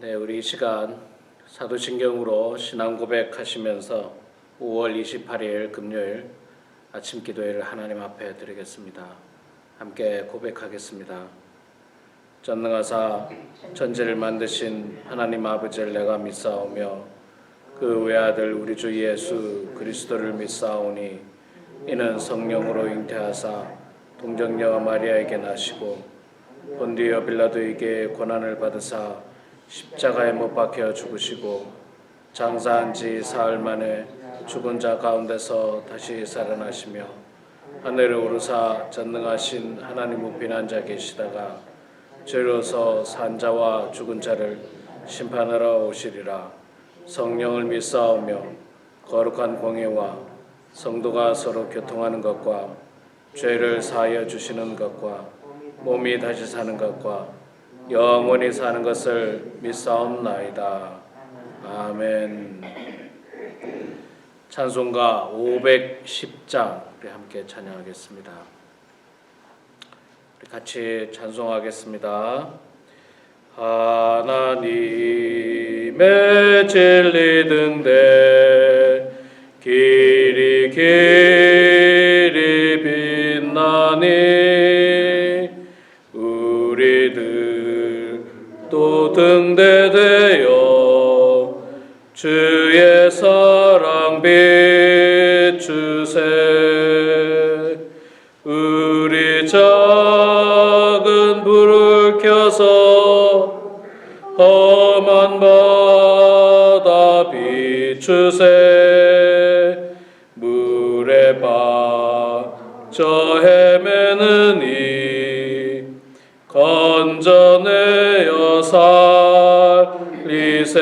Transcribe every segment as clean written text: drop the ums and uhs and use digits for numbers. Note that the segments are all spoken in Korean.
네, 우리 이 시간 사도신경으로 신앙 고백하시면서 5월 28일 금요일 아침 기도회를 하나님 앞에 드리겠습니다. 함께 고백하겠습니다. 전능하사 천지를 만드신 하나님 아버지를 내가 믿사오며 그 외아들 우리 주 예수 그리스도를 믿사오니 이는 성령으로 잉태하사 동정녀 마리아에게 나시고 본디오 빌라도에게 고난을 받으사 십자가에 못 박혀 죽으시고 장사한 지 사흘 만에 죽은 자 가운데서 다시 살아나시며 하늘에 오르사 전능하신 하나님 우편 앉아 계시다가 죄로서 산 자와 죽은 자를 심판하러 오시리라. 성령을 믿사오며 거룩한 공예와 성도가 서로 교통하는 것과 죄를 사하여 주시는 것과 몸이 다시 사는 것과 영원히 사는 것을 믿사옵나이다. 아멘. 찬송가 510장 우리 함께 찬양하겠습니다. 우리 같이 찬송하겠습니다. 하나님의 진리 등대 길이 빛나니 우리들 또 등대되어 주의 사랑 비추세. 우리 작은 불을 켜서 험한 바다 비추세. 물에 빠져 헤매는 이 건져내어 살리세.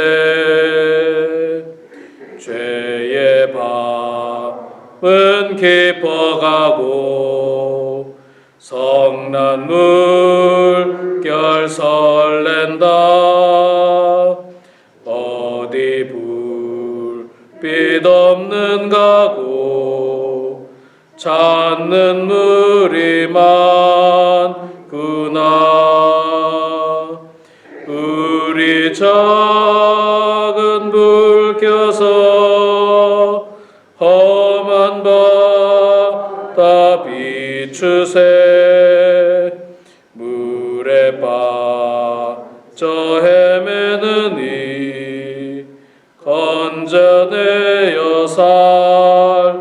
죄의 밤은 깊어가고 성난 물결 설렌다. 어디 불빛 없는 가고 찾는 물이 많구나. 우리 작은 불 켜서 험한 바다 비추세. 물에 빠져 헤매는 이 건져내어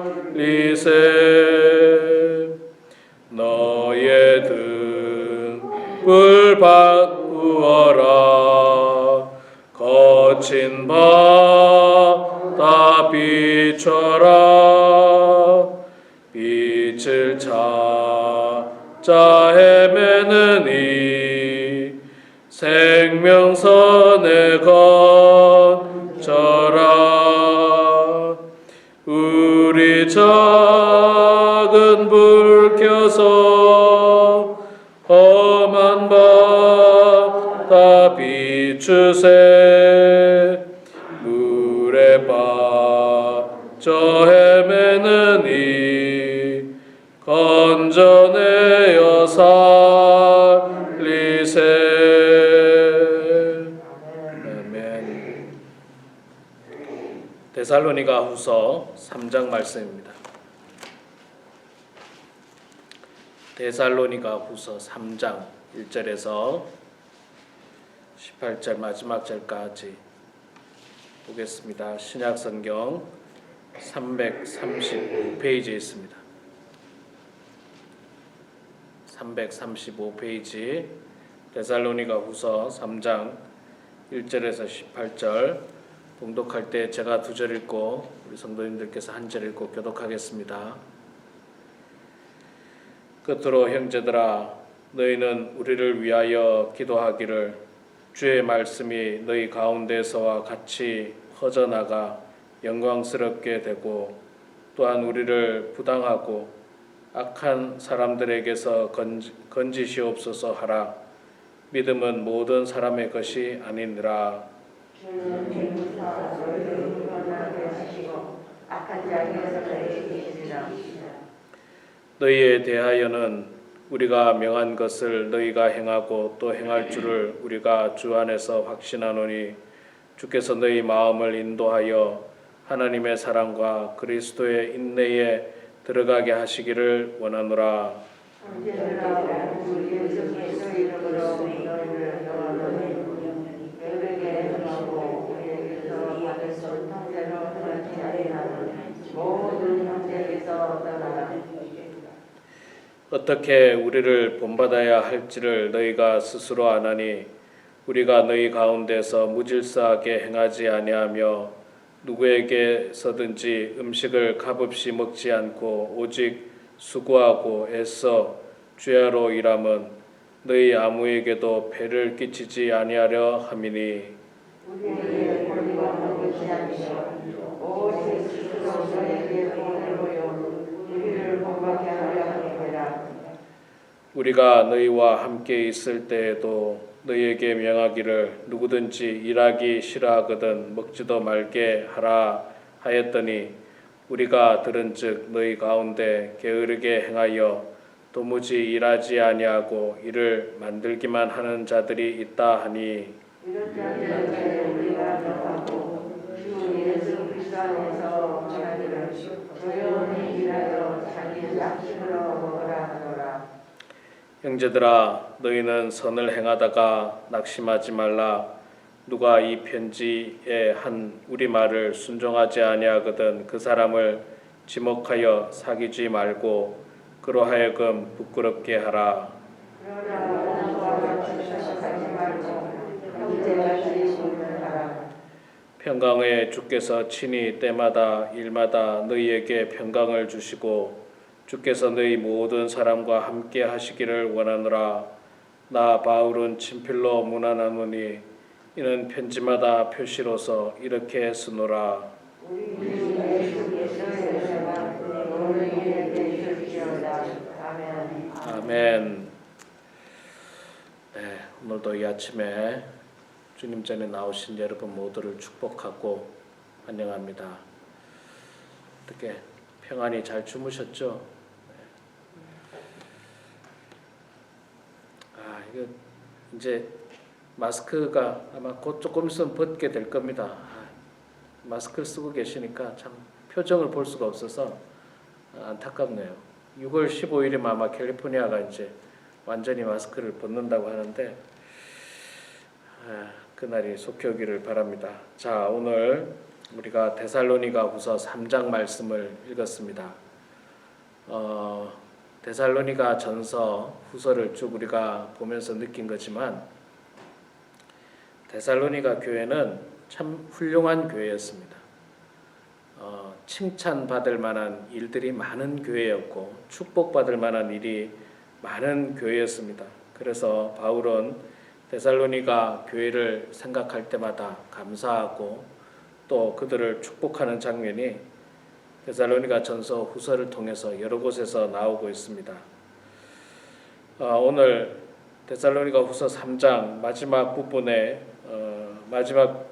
살리세. 너의 등불 바꾸어라. 거친 바다 비춰라. 빛을 찾아 헤매는 이 생명선에 건져라. 우리 작은 불 켜서 험한 바다 비추세. 물에 빠져 헤매는 이 건져내어 살리세. 아멘. 데살로니가 후서 3장 말씀입니다. 데살로니가 후서 3장 1절에서 18절 마지막 절까지 보겠습니다. 신약성경 335페이지에 있습니다. 335페이지 데살로니가 후서 3장 1절에서 18절 봉독할 때 제가 2절 읽고 우리 성도님들께서 1절 읽고 교독하겠습니다. 끝으로 형제들아 너희는 우리를 위하여 기도하기를 주의 말씀이 너희 가운데서와 같이 퍼져나가 영광스럽게 되고 또한 우리를 부당하고 악한 사람들에게서 건지시옵소서 하라. 믿음은 모든 사람의 것이 아니니라. 주는 기쁘사 너희를 구원하게 하시고 악한 자에게서 너희를 지키시리라. 너희에 대하여는 우리가 명한 것을 너희가 행하고 또 행할 줄을 우리가 주 안에서 확신하노니 주께서 너희 마음을 인도하여 하나님의 사랑과 그리스도의 인내에 들어가게 하시기를 원하노라. 언제나 우리 예수 그리스도 이름으로 너희를 영원히 여러에게 행하고 우리에게서 받을 수 통제로 행하지 아니하는 모든 형제에게서 떠나라. 어떻게 우리를 본받아야 할지를 너희가 스스로 아나니 우리가 너희 가운데서 무질서하게 행하지 아니하며 누구에게서든지 음식을 값없이 먹지 않고 오직 수고하고 애써 주야로 일함은 너희 아무에게도 배를 끼치지 아니하려 함이니 우리에게 권리가 없는 것이 아니라 오직 스스로 너희에게 돈을 보여 우리를 본받게 하려 함이라. 우리가 너희와 함께 있을 때에도 너희에게 명하기를 누구든지 일하기 싫어하거든 먹지도 말게 하라 하였더니 우리가 들은즉 너희 가운데 게으르게 행하여 도무지 일하지 아니하고 이를 만들기만 하는 자들이 있다 하니 이런 자들에게 우리가 명하고 주 예수 그리스도 안에서 하나님을 조용히 일하여 자기 양식으로 먹으라 하노라. 형제들아 너희는 선을 행하다가 낙심하지 말라. 누가 이 편지에 한 우리 말을 순종하지 아니하거든 그 사람을 지목하여 사귀지 말고 그로 하여금 부끄럽게 하라. 그러나 원수와 같이 생각하지 말고 형제같이 공존하라. 평강의 주께서 친히 때마다 일마다 너희에게 평강을 주시고 주께서 너희 모든 사람과 함께 하시기를 원하노라. 나 바울은 친필로 문안하노니 이는 편지마다 표시로서 이렇게 쓰노라. 우리 주 예수 그리스도의 은혜가 너희에게 있을지어다. 아멘. 아멘. 네, 오늘도 이 아침에 주님 전에 나오신 여러분 모두를 축복하고 환영합니다. 어떻게 평안히 잘 주무셨죠? 이거 이제 마스크가 아마 곧 조금 있으면 벗게 될 겁니다. 마스크를 쓰고 계시니까 참 표정을 볼 수가 없어서 안타깝네요. 6월 15일이면 아마 캘리포니아가 이제 완전히 마스크를 벗는다고 하는데 그날이 속히 오기를 바랍니다. 자, 오늘 우리가 데살로니가후서 3장 말씀을 읽었습니다. 데살로니가 전서 후서를 쭉 우리가 보면서 느낀 거지만 데살로니가 교회는 참 훌륭한 교회였습니다. 칭찬받을 만한 일들이 많은 교회였고 축복받을 만한 일이 많은 교회였습니다. 그래서 바울은 데살로니가 교회를 생각할 때마다 감사하고 또 그들을 축복하는 장면이 데살로니가 전서 후서를 통해서 여러 곳에서 나오고 있습니다. 오늘 데살로니가 후서 3장 마지막 부분에 마지막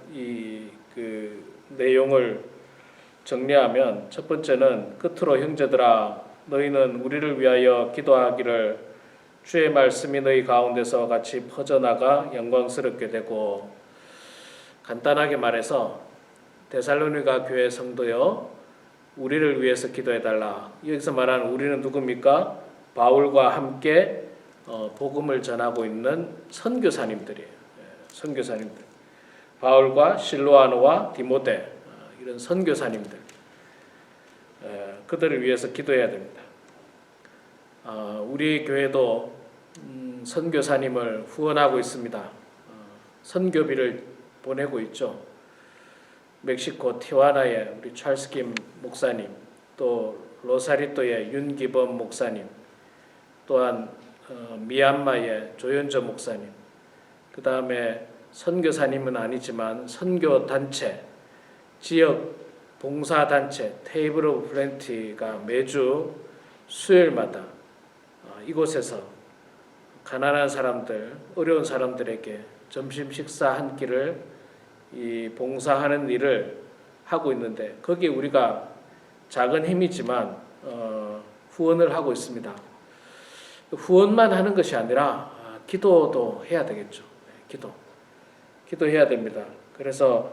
그 내용을 정리하면 첫 번째는 끝으로 형제들아 너희는 우리를 위하여 기도하기를 주의 말씀이 너희 가운데서 같이 퍼져나가 영광스럽게 되고 간단하게 말해서 데살로니가 교회 성도여 우리를 위해서 기도해달라. 여기서 말하는 우리는 누굽니까? 바울과 함께 복음을 전하고 있는 선교사님들이에요. 선교사님들. 바울과 실로아노와 디모데 이런 선교사님들. 그들을 위해서 기도해야 됩니다. 우리 교회도 선교사님을 후원하고 있습니다. 선교비를 보내고 있죠. 멕시코 티와나의 우리 찰스 김 목사님, 또 로사리토의 윤기범 목사님, 또한 미얀마의 조연저 목사님, 그 다음에 선교사님은 아니지만 선교단체, 지역 봉사단체 테이블 오브 플랜티가 매주 수요일마다 이곳에서 가난한 사람들, 어려운 사람들에게 점심 식사 한 끼를 이 봉사하는 일을 하고 있는데 거기에 우리가 작은 힘이지만 후원을 하고 있습니다. 후원만 하는 것이 아니라 기도도 해야 되겠죠. 기도해야 됩니다. 그래서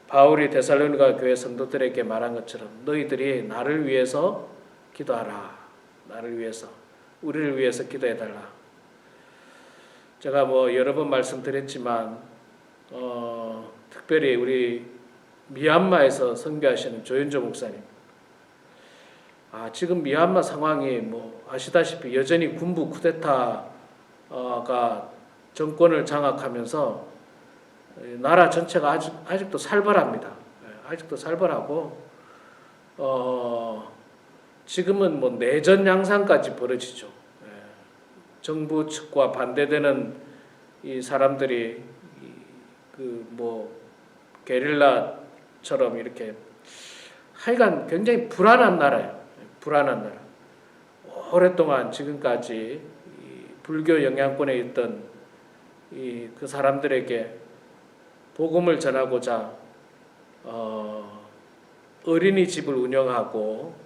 바울이 데살로니가 교회 성도들에게 말한 것처럼 너희들이 나를 위해서 기도하라. 나를 위해서, 우리를 위해서 기도해달라. 제가 여러 번 말씀드렸지만 특별히 우리 미얀마에서 선교하시는 조윤조 목사님, 지금 미얀마 상황이 아시다시피 여전히 군부 쿠데타가 정권을 장악하면서 나라 전체가 아직도 살벌합니다. 아직도 살벌하고 지금은 내전 양상까지 벌어지죠. 정부 측과 반대되는 이 사람들이 게릴라처럼 이렇게 하여간 굉장히 불안한 나라예요. 불안한 나라. 오랫동안 지금까지 불교 영향권에 있던 그 사람들에게 복음을 전하고자 어린이집을 운영하고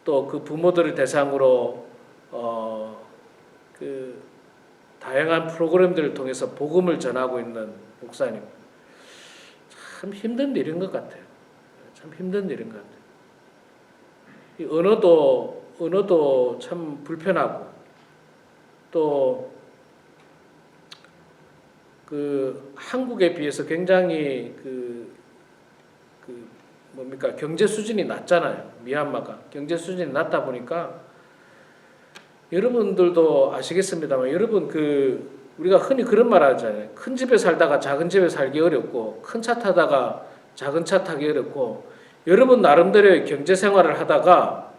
또 그 부모들을 대상으로 그 다양한 프로그램들을 통해서 복음을 전하고 있는 목사님, 참 힘든 일인 것 같아요. 참 힘든 일인 것 같아요. 이 언어도 참 불편하고 또 그 한국에 비해서 굉장히 경제 수준이 낮잖아요. 미얀마가 경제 수준이 낮다 보니까 여러분들도 아시겠습니다만, 여러분 우리가 흔히 그런 말 하잖아요. 큰 집에 살다가 작은 집에 살기 어렵고 큰 차 타다가 작은 차 타기 어렵고, 여러분 나름대로의 경제 생활을 하다가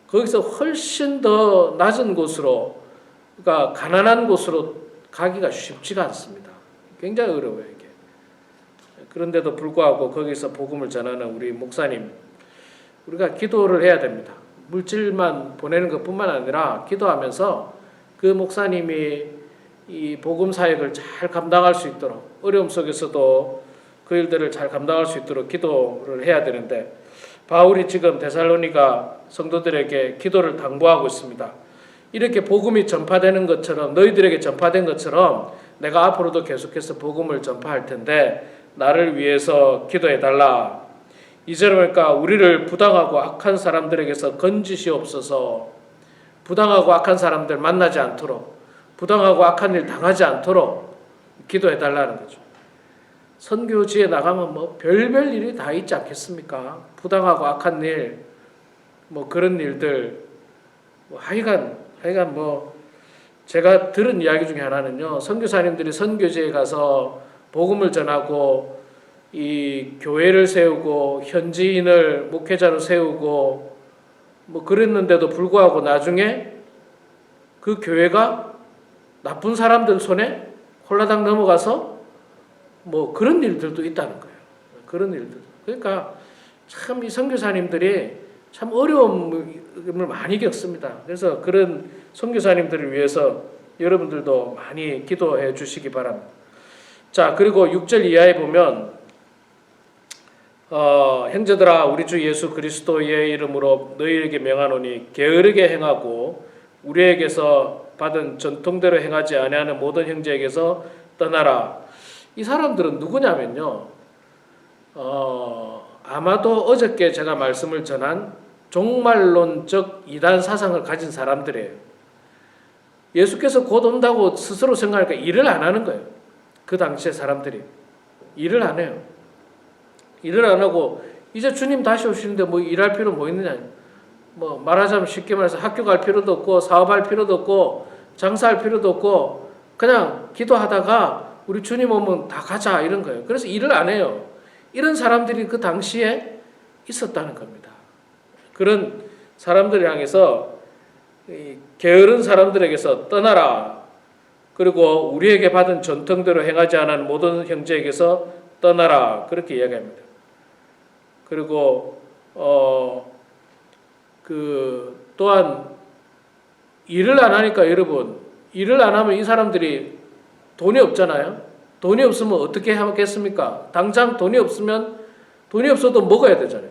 거기서 훨씬 더 낮은 곳으로, 그러니까 가난한 곳으로 가기가 쉽지가 않습니다. 굉장히 어려워요 이게. 그런데도 불구하고 거기서 복음을 전하는 우리 목사님, 우리가 기도를 해야 됩니다. 물질만 보내는 것뿐만 아니라 기도하면서 그 목사님이 이 복음 사역을 잘 감당할 수 있도록, 어려움 속에서도 그 일들을 잘 감당할 수 있도록 기도를 해야 되는데, 바울이 지금 데살로니가 성도들에게 기도를 당부하고 있습니다. 이렇게 복음이 전파되는 것처럼, 너희들에게 전파된 것처럼 내가 앞으로도 계속해서 복음을 전파할 텐데 나를 위해서 기도해달라. 이제는 그러니까 우리를 부당하고 악한 사람들에게서 건지시옵소서. 부당하고 악한 사람들 만나지 않도록, 부당하고 악한 일 당하지 않도록 기도해달라는 거죠. 선교지에 나가면 별별 일이 다 있지 않겠습니까? 부당하고 악한 일, 그런 일들, 하여간 제가 들은 이야기 중에 하나는요, 선교사님들이 선교지에 가서 복음을 전하고 이 교회를 세우고 현지인을 목회자로 세우고 그랬는데도 불구하고 나중에 그 교회가 나쁜 사람들 손에 홀라당 넘어가서 그런 일들도 있다는 거예요. 그런 일들. 그러니까 참 이 선교사님들이 참 어려움을 많이 겪습니다. 그래서 그런 선교사님들을 위해서 여러분들도 많이 기도해 주시기 바랍니다. 자, 그리고 6절 이하에 보면 형제들아, 우리 주 예수 그리스도의 이름으로 너희에게 명하노니 게으르게 행하고 우리에게서 받은 전통대로 행하지 아니하는 모든 형제에게서 떠나라. 이 사람들은 누구냐면요, 아마도 어저께 제가 말씀을 전한 종말론적 이단 사상을 가진 사람들이에요. 예수께서 곧 온다고 스스로 생각하니까 일을 안 하는 거예요. 그 당시에 사람들이 일을 안 해요. 일을 안 하고 이제 주님 다시 오시는데 일할 필요 있느냐. 말하자면 쉽게 말해서 학교 갈 필요도 없고 사업할 필요도 없고 장사할 필요도 없고 그냥 기도하다가 우리 주님 오면 다 가자 이런 거예요. 그래서 일을 안 해요. 이런 사람들이 그 당시에 있었다는 겁니다. 그런 사람들을 향해서 게으른 사람들에게서 떠나라. 그리고 우리에게 받은 전통대로 행하지 않은 모든 형제에게서 떠나라. 그렇게 이야기합니다. 그리고 또한 일을 안 하니까, 여러분, 일을 안 하면 이 사람들이 돈이 없잖아요. 돈이 없으면 어떻게 하겠습니까? 당장 돈이 없어도 먹어야 되잖아요.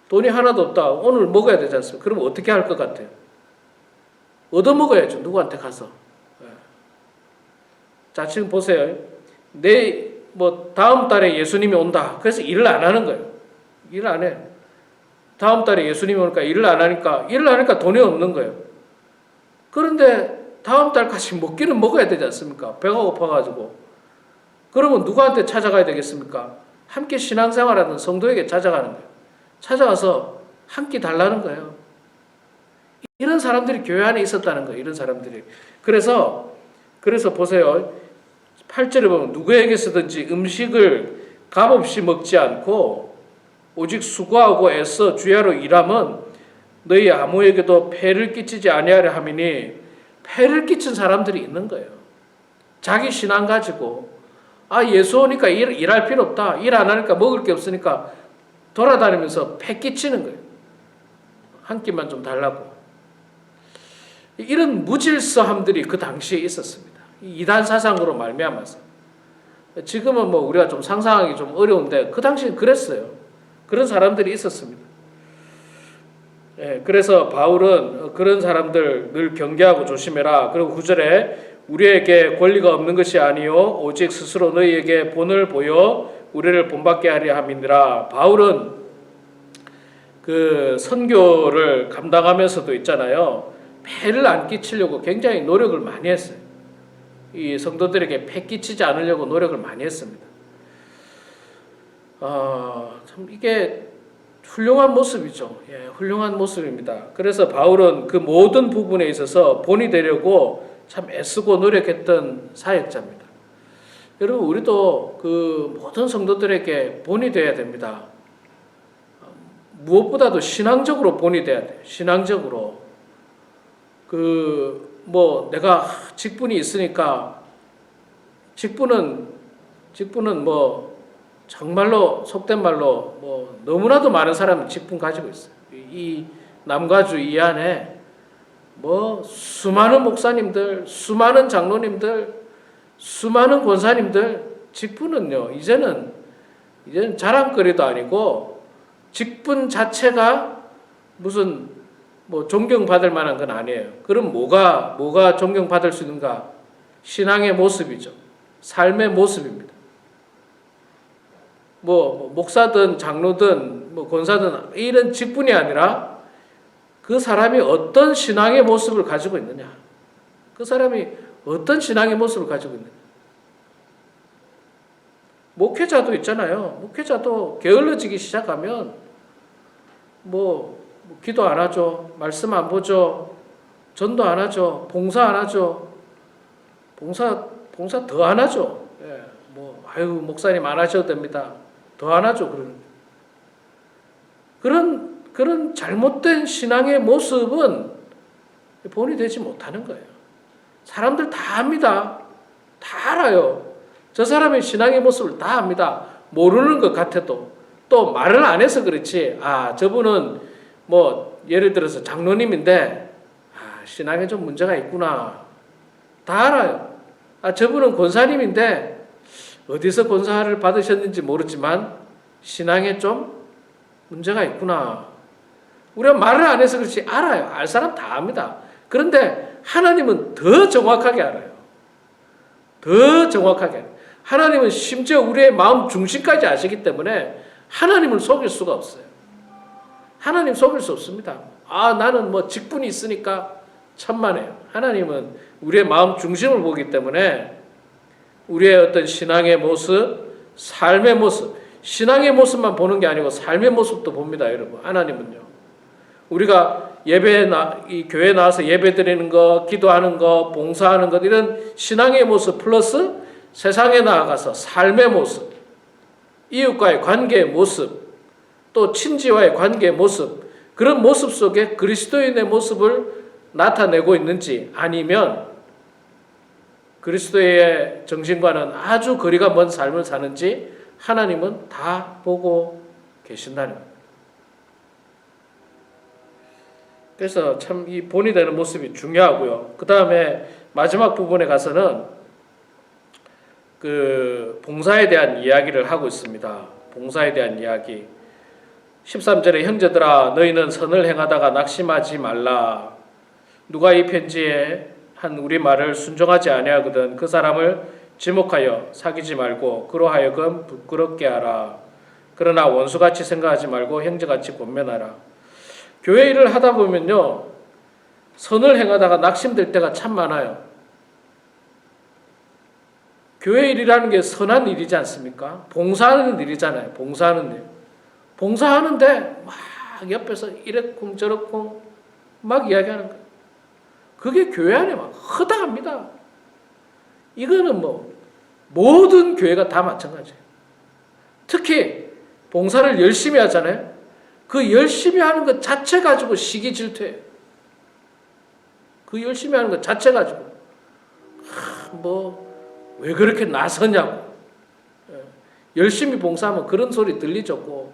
돈이 하나도 없다. 오늘 먹어야 되지 않습니까? 그럼 어떻게 할 것 같아요? 얻어먹어야죠. 누구한테 가서. 자, 지금 보세요. 다음 달에 예수님이 온다. 그래서 일을 안 하는 거예요. 일을 안 해. 다음 달에 예수님이 오니까 일을 안 하니까 돈이 없는 거예요. 그런데 다음 달까지 먹기는 먹어야 되지 않습니까? 배가 고파가지고. 그러면 누구한테 찾아가야 되겠습니까? 함께 신앙생활하는 성도에게 찾아가는 거예요. 찾아가서 한 끼 달라는 거예요. 이런 사람들이 교회 안에 있었다는 거예요. 이런 사람들이. 그래서 보세요. 8절에 보면 누구에게서든지 음식을 값없이 먹지 않고 오직 수고하고 애써 주야로 일함은 너희 아무에게도 폐를 끼치지 아니하려 함이니, 폐를 끼친 사람들이 있는 거예요. 자기 신앙 가지고 예수 오니까 일할 필요 없다. 일 안 하니까 먹을 게 없으니까 돌아다니면서 폐 끼치는 거예요. 한 끼만 좀 달라고. 이런 무질서함들이 그 당시에 있었습니다. 이단 사상으로 말미암아서. 지금은 우리가 좀 상상하기 좀 어려운데 그 당시엔 그랬어요. 그런 사람들이 있었습니다. 그래서 바울은 그런 사람들 늘 경계하고 조심해라. 그리고 9절에 우리에게 권리가 없는 것이 아니요 오직 스스로 너희에게 본을 보여 우리를 본받게 하려 함이니라. 바울은 그 선교를 감당하면서도 있잖아요. 폐를 안 끼치려고 굉장히 노력을 많이 했어요. 이 성도들에게 폐 끼치지 않으려고 노력을 많이 했습니다. 참 이게 훌륭한 모습이죠. 훌륭한 모습입니다. 그래서 바울은 그 모든 부분에 있어서 본이 되려고 참 애쓰고 노력했던 사역자입니다. 여러분, 우리도 그 모든 성도들에게 본이 되어야 됩니다. 무엇보다도 신앙적으로 본이 돼야 돼요. 신앙적으로. 내가 직분이 있으니까 직분은 정말로 속된 말로 너무나도 많은 사람이 직분 가지고 있어요. 이 남가주 이 안에 수많은 목사님들, 수많은 장로님들, 수많은 권사님들 직분은요 이제는 자랑거리도 아니고 직분 자체가 무슨 존경받을 만한 건 아니에요. 그럼 뭐가 존경받을 수 있는가? 신앙의 모습이죠. 삶의 모습입니다. 목사든 장로든 권사든 이런 직분이 아니라 그 사람이 어떤 신앙의 모습을 가지고 있느냐. 그 사람이 어떤 신앙의 모습을 가지고 있느냐. 목회자도 있잖아요. 목회자도 게을러지기 시작하면 기도 안 하죠. 말씀 안 보죠. 전도 안 하죠. 봉사 안 하죠. 봉사 더 안 하죠. 목사님 안 하셔도 됩니다. 더 안 하죠. 그런 잘못된 신앙의 모습은 본이 되지 못하는 거예요. 사람들 다 압니다. 다 알아요. 저 사람의 신앙의 모습을 다 압니다. 모르는 것 같아도 또 말을 안 해서 그렇지. 저분은 예를 들어서 장로님인데 신앙에 좀 문제가 있구나. 다 알아요. 저분은 권사님인데 어디서 권사를 받으셨는지 모르지만 신앙에 좀 문제가 있구나. 우리가 말을 안 해서 그렇지 알아요. 알 사람 다 압니다. 그런데 하나님은 더 정확하게 알아요. 더 정확하게. 하나님은 심지어 우리의 마음 중심까지 아시기 때문에 하나님을 속일 수가 없어요. 하나님 속일 수 없습니다. 나는 직분이 있으니까 천만에요. 하나님은 우리의 마음 중심을 보기 때문에 우리의 어떤 신앙의 모습, 삶의 모습, 신앙의 모습만 보는 게 아니고 삶의 모습도 봅니다, 여러분. 하나님은요. 우리가 이 교회에 나와서 예배 드리는 거, 기도하는 거, 봉사하는 것, 이런 신앙의 모습 플러스 세상에 나아가서 삶의 모습, 이웃과의 관계의 모습, 또 친지와의 관계의 모습, 그런 모습 속에 그리스도인의 모습을 나타내고 있는지 아니면 그리스도의 정신과는 아주 거리가 먼 삶을 사는지 하나님은 다 보고 계신다는 겁니다. 그래서 참 이 본이 되는 모습이 중요하고요. 그 다음에 마지막 부분에 가서는 그 봉사에 대한 이야기를 하고 있습니다. 봉사에 대한 이야기. 13절에 형제들아 너희는 선을 행하다가 낙심하지 말라. 누가 이 편지에 한 우리 말을 순종하지 아니하거든 그 사람을 지목하여 사귀지 말고 그로 하여금 부끄럽게 하라. 그러나 원수같이 생각하지 말고 형제같이 권면하라. 교회 일을 하다 보면요, 선을 행하다가 낙심될 때가 참 많아요. 교회 일이라는 게 선한 일이지 않습니까? 봉사하는 일이잖아요. 봉사하는 일. 봉사하는데 막 옆에서 이래쿵 저래쿵 막 이야기하는 거예요. 그게 교회 안에 막 허다합니다. 이거는 뭐 모든 교회가 다 마찬가지예요. 특히 봉사를 열심히 하잖아요. 그 열심히 하는 것 자체 가지고 시기 질투해요. 그 열심히 하는 것 자체 가지고 뭐 왜 그렇게 나서냐고. 열심히 봉사하면 그런 소리 들리죠.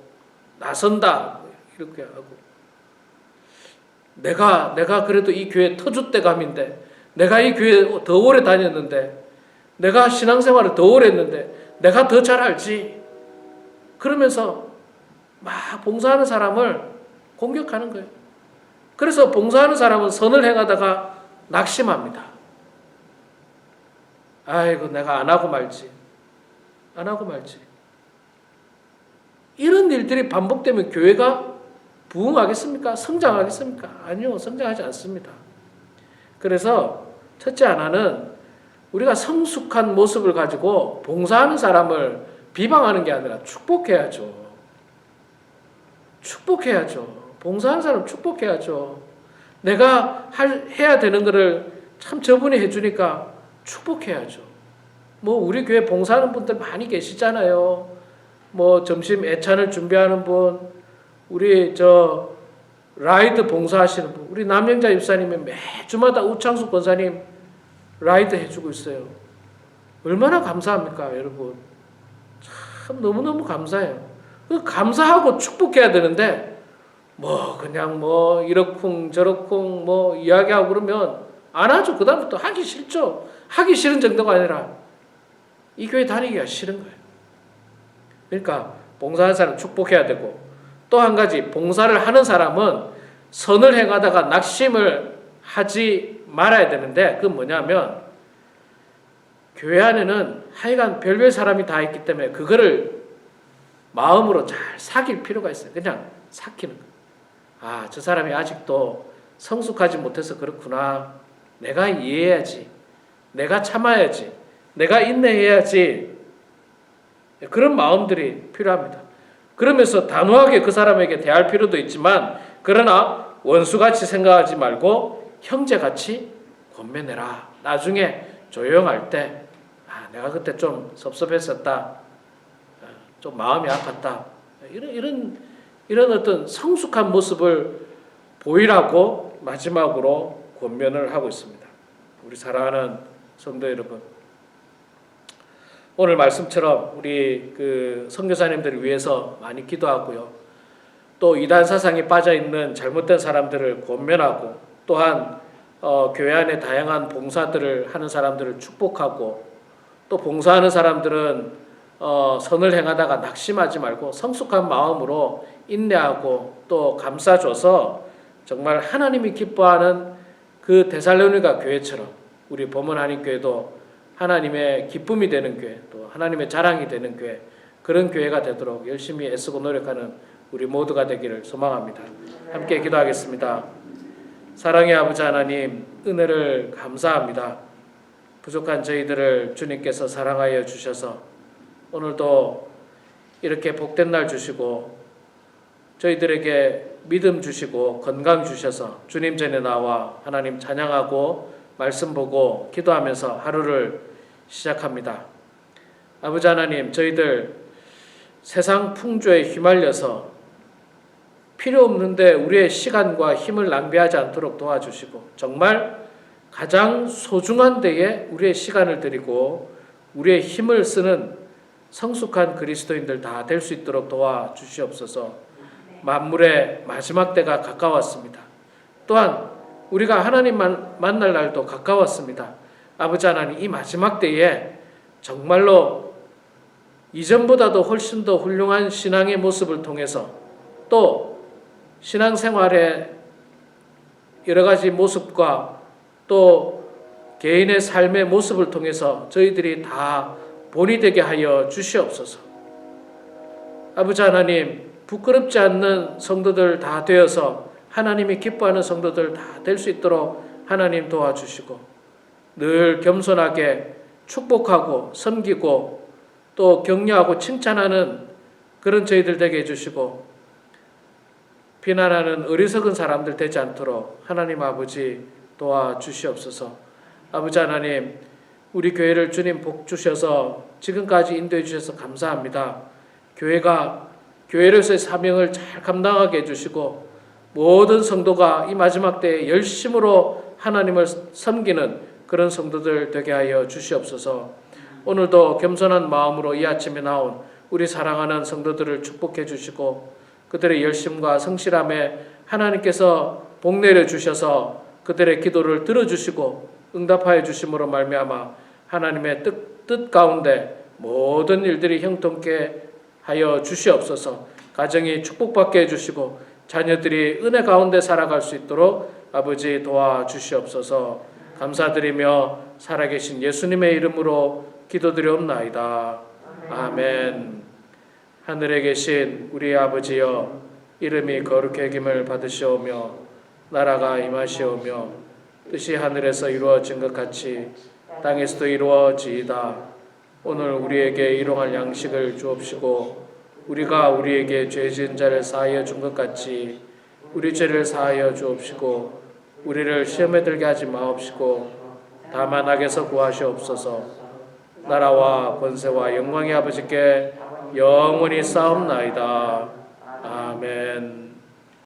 나선다 이렇게 하고 내가 그래도 이 교회 터줏대감인데 내가 이 교회 더 오래 다녔는데 내가 신앙생활을 더 오래 했는데 내가 더 잘 알지. 그러면서 막 봉사하는 사람을 공격하는 거예요. 그래서 봉사하는 사람은 선을 행하다가 낙심합니다. 아이고 내가 안 하고 말지. 이런 일들이 반복되면 교회가 부흥하겠습니까? 성장하겠습니까? 아니요, 성장하지 않습니다. 그래서 첫째 하나는 우리가 성숙한 모습을 가지고 봉사하는 사람을 비방하는 게 아니라 축복해야죠. 봉사하는 사람 축복해야죠. 내가 해야 되는 거를 참 저분이 해주니까 축복해야죠. 뭐 우리 교회 봉사하는 분들 많이 계시잖아요. 뭐 점심 애찬을 준비하는 분, 우리 라이드 봉사하시는 분, 우리 남영자 집사님이 매주마다 우창숙 권사님 라이드 해주고 있어요. 얼마나 감사합니까, 여러분? 참 너무너무 감사해요. 감사하고 축복해야 되는데 그냥 이러쿵 저러쿵 이야기하고 그러면 안 하죠. 그다음부터 하기 싫죠. 하기 싫은 정도가 아니라 이 교회 다니기가 싫은 거예요. 그러니까 봉사하는 사람 축복해야 되고, 또 한 가지 봉사를 하는 사람은 선을 행하다가 낙심을 하지 말아야 되는데, 그건 뭐냐면 교회 안에는 하여간 별별 사람이 다 있기 때문에 그거를 마음으로 잘 사귈 필요가 있어요. 그냥 삭히는 거예요. 저 사람이 아직도 성숙하지 못해서 그렇구나. 내가 이해해야지. 내가 참아야지. 내가 인내해야지. 그런 마음들이 필요합니다. 그러면서 단호하게 그 사람에게 대할 필요도 있지만, 그러나 원수같이 생각하지 말고 형제같이 권면해라. 나중에 조용할 때 내가 그때 좀 섭섭했었다. 좀 마음이 아팠다. 이런 어떤 성숙한 모습을 보이라고 마지막으로 권면을 하고 있습니다. 우리 사랑하는 성도 여러분, 오늘 말씀처럼 우리 선교사님들을 위해서 많이 기도하고요. 또 이단 사상에 빠져 있는 잘못된 사람들을 권면하고, 또한 교회 안에 다양한 봉사들을 하는 사람들을 축복하고, 또 봉사하는 사람들은 선을 행하다가 낙심하지 말고 성숙한 마음으로 인내하고 또 감싸줘서 정말 하나님이 기뻐하는 그 데살로니가 교회처럼 우리 범원 한인교회도 하나님의 기쁨이 되는 교회, 또 하나님의 자랑이 되는 교회, 그런 교회가 되도록 열심히 애쓰고 노력하는 우리 모두가 되기를 소망합니다. 함께 기도하겠습니다. 사랑의 아버지 하나님, 은혜를 감사합니다. 부족한 저희들을 주님께서 사랑하여 주셔서 오늘도 이렇게 복된 날 주시고 저희들에게 믿음 주시고 건강 주셔서 주님 전에 나와 하나님 찬양하고 말씀 보고 기도하면서 하루를 시작합니다. 아버지 하나님, 저희들 세상 풍조에 휘말려서 필요 없는데 우리의 시간과 힘을 낭비하지 않도록 도와주시고, 정말 가장 소중한 데에 우리의 시간을 드리고 우리의 힘을 쓰는 성숙한 그리스도인들 다 될 수 있도록 도와주시옵소서. 만물의 마지막 때가 가까웠습니다. 또한 우리가 하나님 만날 날도 가까웠습니다. 아버지 하나님, 이 마지막 때에 정말로 이전보다도 훨씬 더 훌륭한 신앙의 모습을 통해서 또 신앙생활에 여러 가지 모습과 또 개인의 삶의 모습을 통해서 저희들이 다 본이 되게 하여 주시옵소서. 아버지 하나님, 부끄럽지 않는 성도들 다 되어서 하나님이 기뻐하는 성도들 다 될 수 있도록 하나님 도와주시고 늘 겸손하게 축복하고 섬기고 또 격려하고 칭찬하는 그런 저희들 되게 해주시고 비난하는 어리석은 사람들 되지 않도록 하나님 아버지 도와주시옵소서. 아버지 하나님, 우리 교회를 주님 복 주셔서 지금까지 인도해 주셔서 감사합니다. 교회가 교회로서의 사명을 잘 감당하게 해주시고 모든 성도가 이 마지막 때에 열심으로 하나님을 섬기는 그런 성도들 되게 하여 주시옵소서. 오늘도 겸손한 마음으로 이 아침에 나온 우리 사랑하는 성도들을 축복해 주시고 그들의 열심과 성실함에 하나님께서 복 내려 주셔서 그들의 기도를 들어주시고 응답하여 주심으로 말미암아 하나님의 뜻 가운데 모든 일들이 형통케 하여 주시옵소서. 가정이 축복받게 해주시고 자녀들이 은혜 가운데 살아갈 수 있도록 아버지 도와주시옵소서. 감사드리며 살아계신 예수님의 이름으로 기도드리옵나이다. 아멘. 하늘에 계신 우리 아버지여, 이름이 거룩히 여김을 받으시오며 나라가 임하시오며 뜻이 하늘에서 이루어진 것 같이 땅에서도 이루어지이다. 오늘 우리에게 일용할 양식을 주옵시고 우리가 우리에게 죄 지은 자를 사하여 준 것 같이 우리 죄를 사하여 주옵시고 우리를 시험에 들게 하지 마옵시고 다만 악에서 구하시옵소서. 나라와 권세와 영광의 아버지께 영원히 싸움나이다. 아멘.